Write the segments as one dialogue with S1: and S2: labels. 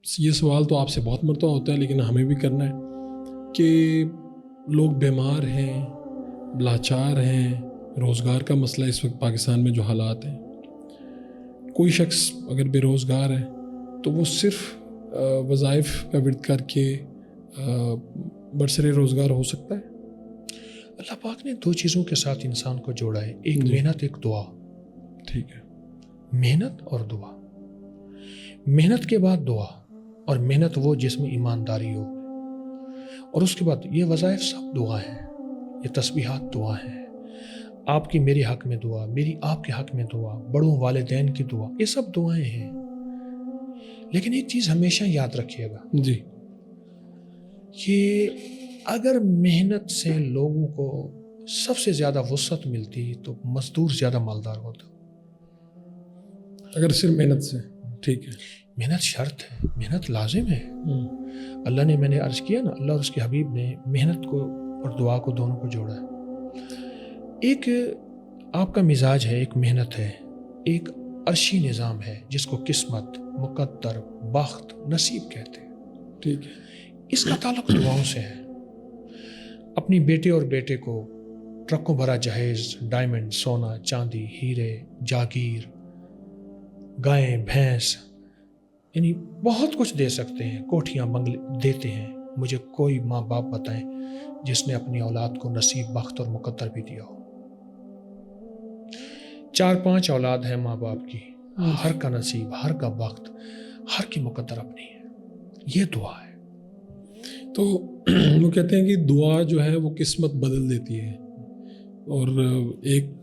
S1: یہ سوال تو آپ سے بہت مرتبہ ہوتا ہے لیکن ہمیں بھی کرنا ہے کہ لوگ بیمار ہیں، لاچار ہیں، روزگار کا مسئلہ اس وقت پاکستان میں جو حالات ہیں، کوئی شخص اگر بے روزگار ہے تو وہ صرف وظائف کا ورد کر کے برسر روزگار ہو سکتا ہے؟
S2: اللہ پاک نے دو چیزوں کے ساتھ انسان کو جوڑا ہے، ایک محنت، ایک دعا۔
S1: ٹھیک ہے،
S2: محنت اور دعا، محنت کے بعد دعا، اور محنت وہ جس میں ایمانداری ہو، اور اس کے بعد یہ وظائف سب دعا ہیں، یہ تسبیحات دعا ہیں، آپ کی میرے حق میں دعا، میری آپ کے حق میں دعا، بڑوں والدین کی دعا، یہ سب دعائیں ہیں۔ لیکن ایک چیز ہمیشہ یاد رکھیے گا
S1: جی،
S2: کہ اگر محنت سے لوگوں کو سب سے زیادہ وسعت ملتی تو مزدور زیادہ مالدار ہوتا۔
S1: اگر صرف محنت سے، ٹھیک ہے،
S2: محنت شرط ہے، محنت لازم ہے۔ اللہ نے، میں نے عرض کیا نا، اللہ اور اس کے حبیب نے محنت کو اور دعا کو دونوں کو جوڑا ہے۔ ایک آپ کا مزاج ہے، ایک محنت ہے، ایک عرشی نظام ہے جس کو قسمت، مقدر، بخت، نصیب کہتے ہیں۔
S1: ٹھیک ہے،
S2: اس کا تعلق دعاؤں سے ہے۔ اپنی بیٹے اور بیٹے کو ٹرکوں بھرا جہیز، ڈائمنڈ، سونا، چاندی، ہیرے، جاگیر، گائیں، بھینس، یعنی بہت کچھ دے سکتے ہیں، کوٹھیاں، بنگلے دیتے ہیں۔ مجھے کوئی ماں باپ بتائیں جس نے اپنی اولاد کو نصیب، بخت اور مقدر بھی دیا ہو۔ 4-5 اولاد ہیں ماں باپ کی، ہر کا نصیب، ہر کا بخت، ہر کی مقدر اپنی ہے۔ یہ دعا ہے۔
S1: تو وہ کہتے ہیں کہ دعا جو ہے وہ قسمت بدل دیتی ہے، اور ایک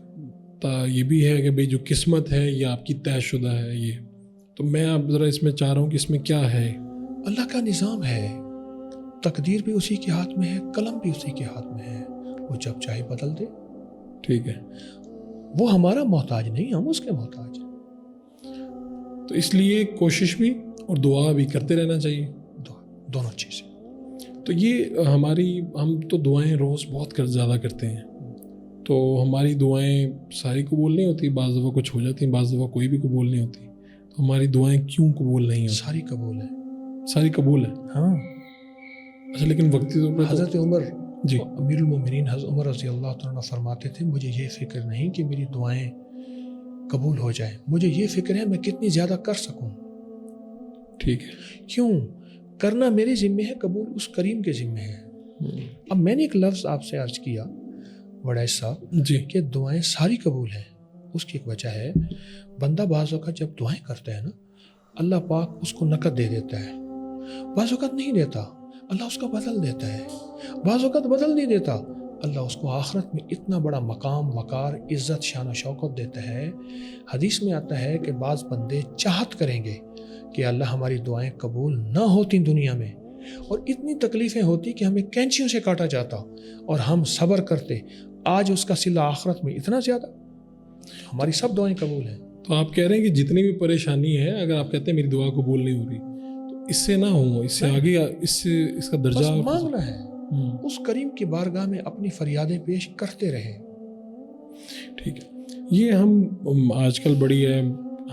S1: یہ بھی ہے کہ بھئی جو قسمت ہے یہ آپ کی طے شدہ ہے۔ یہ تو میں اب ذرا اس میں چاہ رہا ہوں کہ اس میں کیا ہے؟
S2: اللہ کا نظام ہے، تقدیر بھی اسی کے ہاتھ میں ہے، قلم بھی اسی کے ہاتھ میں ہے، وہ جب چاہے بدل دے۔
S1: ٹھیک ہے،
S2: وہ ہمارا محتاج نہیں، ہم اس کے محتاج ہیں۔
S1: تو اس لیے کوشش بھی اور دعا بھی کرتے رہنا چاہیے،
S2: دونوں چیزیں۔
S1: تو یہ ہم تو دعائیں روز بہت زیادہ کرتے ہیں، تو ہماری دعائیں ساری قبول نہیں ہوتی، بعض دفعہ کچھ ہو جاتی ہیں، بعض دفعہ کوئی بھی قبول نہیں ہوتی۔ تو ہماری دعائیں کیوں قبول نہیں ہوتی؟
S2: ساری قبول ہیں،
S1: ساری قبول ہیں،
S2: ہاں۔
S1: اچھا، لیکن وقتی طور پر
S2: حضرت عمر،
S1: جی،
S2: امیر المومنین حضرت عمر رضی اللہ تعالیٰ فرماتے تھے، مجھے یہ فکر نہیں کہ میری دعائیں قبول ہو جائیں، مجھے یہ فکر ہے میں کتنی زیادہ کر سکوں۔
S1: ٹھیک ہے،
S2: کیوں؟ کرنا میرے ذمہ ہے، قبول اس کریم کے ذمہ ہے۔ اب میں نے ایک لفظ آپ سے عرض کیا وڈائش صاحب،
S1: جی،
S2: کہ دعائیں ساری قبول ہیں۔ اس کی ایک وجہ ہے، بندہ بعض اوقات جب دعائیں کرتا ہے نا، اللہ پاک اس کو نقد دے دیتا ہے، بعض اوقات نہیں دیتا، اللہ اس کا بدل دیتا ہے، بعض اوقات بدل نہیں دیتا، اللہ اس کو آخرت میں اتنا بڑا مقام، وقار، عزت، شان و شوکت دیتا ہے۔ حدیث میں آتا ہے کہ بعض بندے چاہت کریں گے کہ اللہ ہماری دعائیں قبول نہ ہوتی دنیا میں، اور اتنی تکلیفیں ہوتی کہ ہمیں کینچیوں سے کاٹا جاتا اور ہم صبر کرتے، آج اس کا صلہ آخرت میں اتنا زیادہ۔ ہماری سب دعائیں قبول ہیں۔
S1: تو آپ کہہ رہے ہیں کہ جتنی بھی پریشانی ہے، اگر آپ کہتے ہیں میری دعا قبول نہیں ہو رہی، تو اس سے نہ ہو، اس سے آگے اس کا درجہ
S2: بس مانگنا ہے، اس کریم کی بارگاہ میں اپنی فریادیں پیش کرتے رہیں۔
S1: ٹھیک ہے، یہ ہم آج کل بڑی ہے،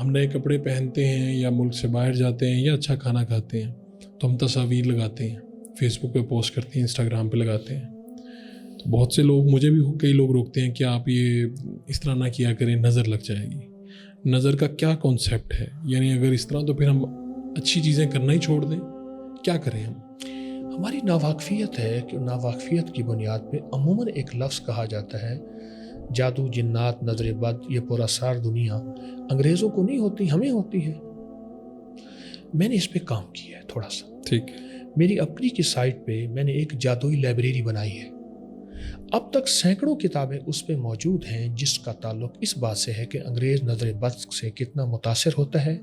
S1: ہم نئے کپڑے پہنتے ہیں یا ملک سے باہر جاتے ہیں یا اچھا کھانا کھاتے ہیں تو ہم تصاویر لگاتے ہیں، فیس بک پہ پوسٹ کرتے ہیں، انسٹاگرام پہ لگاتے ہیں۔ تو بہت سے لوگ، مجھے بھی کئی لوگ روکتے ہیں کہ آپ یہ اس طرح نہ کیا کریں، نظر لگ جائے گی۔ نظر کا کیا کانسیپٹ ہے؟ یعنی اگر اس طرح تو پھر ہم اچھی چیزیں کرنا ہی چھوڑ دیں، کیا کریں ہم؟
S2: ہماری ناواقفیت ہے کہ ناواقفیت کی بنیاد پہ عموماً ایک لفظ کہا جاتا ہے، جادو، جنات، نظر بد، یہ پراسرار دنیا انگریزوں کو نہیں ہوتی، ہمیں ہوتی ہے۔ میں نے اس پہ کام کیا ہے تھوڑا سا۔
S1: ٹھیک ہے،
S2: میری اپنی کی سائٹ پہ میں نے ایک جادوئی لائبریری بنائی ہے۔ اب تک سینکڑوں کتابیں اس پہ موجود ہیں جس کا تعلق اس بات سے ہے کہ انگریز نظر بد سے کتنا متاثر ہوتا ہے،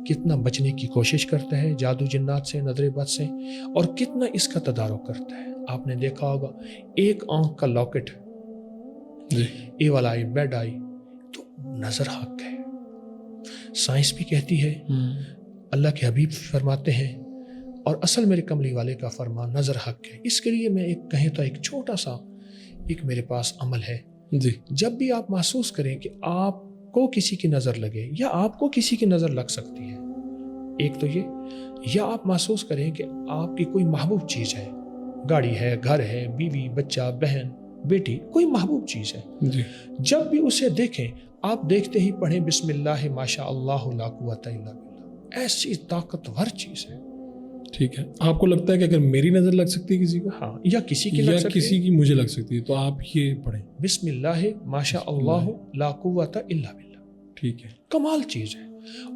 S2: کتنا بچنے کی کوشش کرتا ہے جادو جنات سے، نظر بد سے، اور کتنا اس کا تدارک کرتا ہے۔ آپ نے دیکھا ہوگا ایک آنکھ کا لاکٹ،
S1: جی،
S2: ایول آئی، بیڈ آئی، تو نظر حق ہے۔ سائنس بھی کہتی ہے، اللہ کے حبیب فرماتے ہیں، اور اصل میرے کملی والے کا فرمان نظر حق ہے۔ اس کے لیے میں ایک کہیں تو ایک چھوٹا سا ایک میرے پاس عمل ہے۔
S1: جی،
S2: جب بھی آپ محسوس کریں کہ آپ کو کسی کی نظر لگے یا آپ کو کسی کی نظر لگ سکتی ہے، ایک تو یہ، یا آپ محسوس کریں کہ آپ کی کوئی محبوب چیز ہے، گاڑی ہے، گھر ہے، بیوی، بچہ، بہن، بیٹی، کوئی محبوب چیز ہے،
S1: جی
S2: جب بھی اسے دیکھیں آپ دیکھتے ہی پڑھیں بسم اللہ ماشاء اللہ لا قوت الا باللہ، ایسی طاقتور چیز ہے.
S1: ٹھیک ہے. آپ کو لگتا ہے کہ اگر میری نظر لگ سکتی ہے کسی کو
S2: ہاں، یا کسی کی لگ
S1: یا
S2: سکتی
S1: کسی
S2: ہے،
S1: کی مجھے لگ سکتی ہے تو آپ یہ پڑھیں.
S2: بسم اللہ ماشاء
S1: بسم
S2: اللہ
S1: اللہ.
S2: لا قوت الا باللہ.
S1: ٹھیک ہے.
S2: کمال چیز ہے،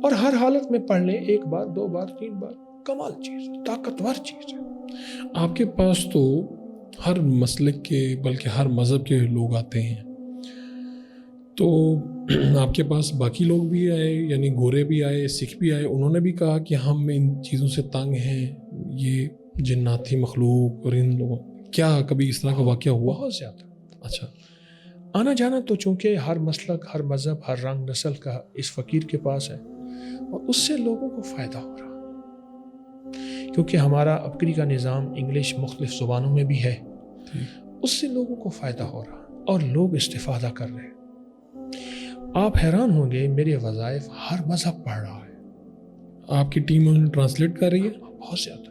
S2: اور ہر حالت میں پڑھ لیں، ایک بار، دو بار، تین بار، کمال چیز ہے، طاقتور چیز ہے.
S1: آپ کے پاس تو ہر مسلک کے بلکہ ہر مذہب کے لوگ آتے ہیں، تو آپ کے پاس باقی لوگ بھی آئے، یعنی گورے بھی آئے، سکھ بھی آئے، انہوں نے بھی کہا کہ ہم ان چیزوں سے تنگ ہیں، یہ جناتی مخلوق اور ان لوگوں، کیا کبھی اس طرح کا واقعہ ہوا؟
S2: بہت زیادہ.
S1: اچھا.
S2: آنا جانا تو چونکہ ہر مسلک، ہر مذہب، ہر رنگ نسل کا اس فقیر کے پاس ہے، اور اس سے لوگوں کو فائدہ ہو رہا، کیونکہ ہمارا ابکری کا نظام انگلش مختلف زبانوں میں بھی ہے، اس سے لوگوں کو فائدہ ہو رہا اور لوگ استفادہ کر رہے ہیں. آپ حیران ہوں گے میرے وظائف ہر مذہب پڑھ رہا ہے.
S1: آپ کی ٹیم انہیں ٹرانسلیٹ کر رہی ہے؟
S2: بہت زیادہ.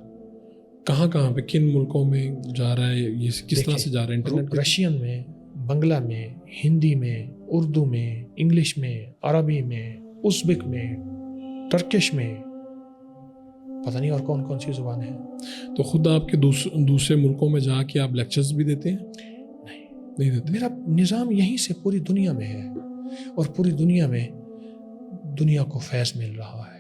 S1: کہاں کہاں پہ، کن ملکوں میں جا رہا ہے یہ، کس طرح سے جا رہا ہے؟ انٹرنیٹ پہ؟
S2: رشین میں، بنگلہ میں، ہندی میں، اردو میں، انگلش میں، عربی میں، ازبک میں، ٹرکش میں، پتہ نہیں اور کون کون سی زبانیں ہیں.
S1: تو خود آپ کے دوسرے ملکوں میں جا کے آپ لیکچرز بھی دیتے ہیں؟ نہیں دیتے.
S2: میرا نظام یہیں سے پوری دنیا میں ہے، اور پوری دنیا میں دنیا کو فیض مل رہا ہے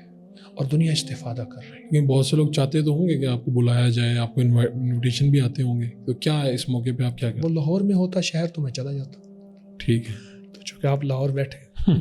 S2: اور دنیا استفادہ کر رہی ہے.
S1: لیکن بہت سے لوگ چاہتے تو ہوں گے کہ آپ کو بلایا جائے، آپ کو انویٹیشن بھی آتے ہوں گے، تو کیا اس موقع پہ آپ کیا کرتے
S2: وہ لاہور میں ہوتا شہر تو میں چلا جاتا.
S1: ٹھیک ہے.
S2: تو چونکہ آپ لاہور بیٹھے